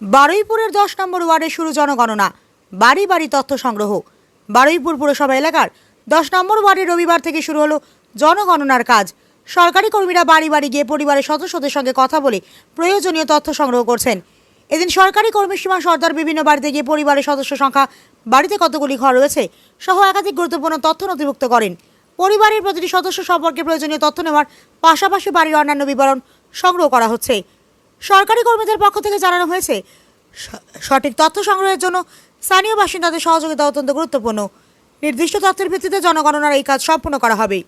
বারুইপুরের 10 নম্বর ওয়ার্ডে শুরু জনগণনা। বাড়ি বাড়ি তথ্য সংগ্রহ। বারুইপুর পুরসভা এলাকার 10 নম্বর ওয়ার্ডে রবিবার থেকে শুরু হলো জনগণনার কাজ। সরকারি কর্মীরা বাড়ি বাড়ি গিয়ে পরিবারের সদস্যদের সঙ্গে কথা বলে প্রয়োজনীয় তথ্য সংগ্রহ করছেন। এদিন সরকারি কর্মী সীমা সর্দার বিভিন্ন বাড়িতে গিয়ে পরিবারের সদস্য সংখ্যা, বাড়িতে কতগুলি ঘর রয়েছে সহ একাধিক গুরুত্বপূর্ণ তথ্য নথিভুক্ত করেন। পরিবারের প্রতিটি সদস্য সম্পর্কে প্রয়োজনীয় তথ্য নেওয়ার পাশাপাশি বাড়ির অন্যান্য বিবরণ সংগ্রহ করা হচ্ছে। সরকারি কর্মীদের পক্ষ থেকে জানানো হয়েছে, সঠিক তথ্য সংগ্রহের জন্য স্থানীয় বাসিন্দাদের সহযোগিতা অত্যন্ত গুরুত্বপূর্ণ। নির্দিষ্ট তথ্যের ভিত্তিতে জনগণনার এই কাজ সম্পন্ন করা হবে।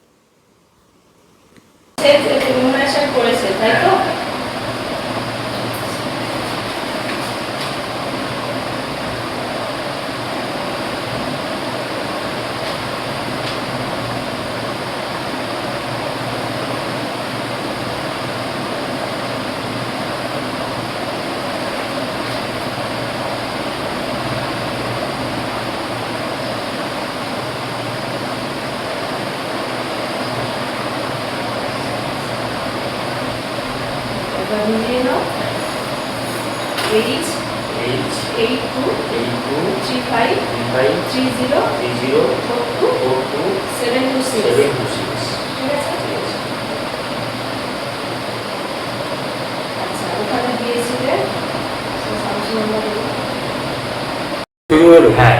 শুরু হলো, হ্যাঁ।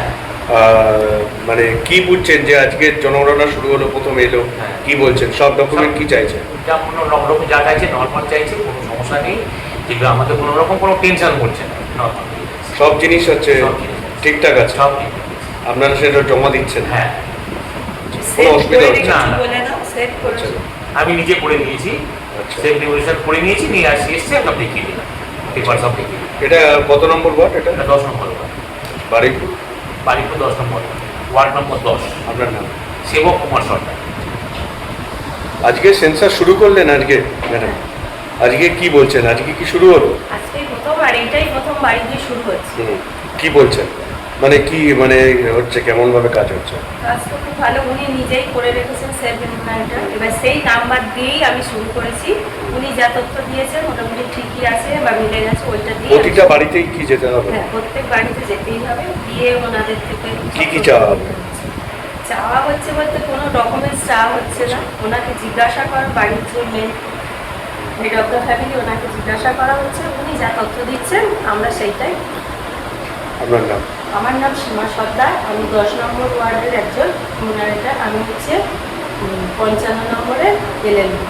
মানে কি বুঝছেন যে আজকে জনগণনা শুরু হলো, প্রথম এলো, কি বলছেন? সব ডকুমেন্ট কি চাইছেন? রকম যা চাইছে নর্মাল চাইছে, কোনো সমস্যা নেই। যেগুলো আমাদের কোনো রকম কোনো টেনশন করছে না, নর্মাল সব জিনিস হচ্ছে ঠিকঠাক আছে। সব আপনারা সেটা জমা দিচ্ছেন? হ্যাঁ, কোনো অসুবিধা হচ্ছে না? আমি নিজে করে নিয়েছি, সেফ রেগুলেশন করে নিয়েছি, নিয়ে আসি এসছে সব দেখিয়ে দিলাম, পেপার সব দেখিয়ে দিলাম। এটা কত নম্বর ওয়ার্ড? এটা 10 নম্বর ওয়ার্ড, বারুইপুর। 10 নম্বর ওয়ার্ড নম্বর 10। আপনার নাম? সেবক কুমার সরকার। আজকে সেন্সাস শুরু করলেন আজকে ম্যাডাম? আজকে কি বলছেন? আজকে কি শুরু হলো? আজকে প্রথম, আর এটাই প্রথম বাড়ি দিয়ে শুরু হচ্ছে। কি বলছেন? মানে কি মানে হচ্ছে, কেমন ভাবে কাজ হচ্ছে? কাজ তো খুব ভালো, উনি নিজেই করে রেখেছেন সেলফ এনরোলমেন্টটা। এবার সেই নাম্বার দিয়েই আমি শুরু করেছি। উনি যা তথ্য দিয়েছেন মোটামুটি ঠিকই আছে বা মিলে গেছে, ওইটা দিয়ে প্রতিটা বাড়িতেই কি যেতে হবে? হ্যাঁ, প্রত্যেক বাড়িতে যেতেই হবে, দিয়ে ওনাদের থেকে কি চাওয়া হবে? চাওয়া হচ্ছে বলতে কোনো ডকুমেন্টস চাওয়া হচ্ছে না। ওনাকে জিজ্ঞাসা করা, বাড়ির যে main head of the family, ওনাকে জিজ্ঞাসা করা হচ্ছে, উনি যা তথ্য দিচ্ছেন আমরা সেইটাই। আপনার নাম? আমার নাম সীমা সর্দার, আমি 10 নম্বর ওয়ার্ডের একজন। আমি হচ্ছে 55 নম্বরের এলএলবি।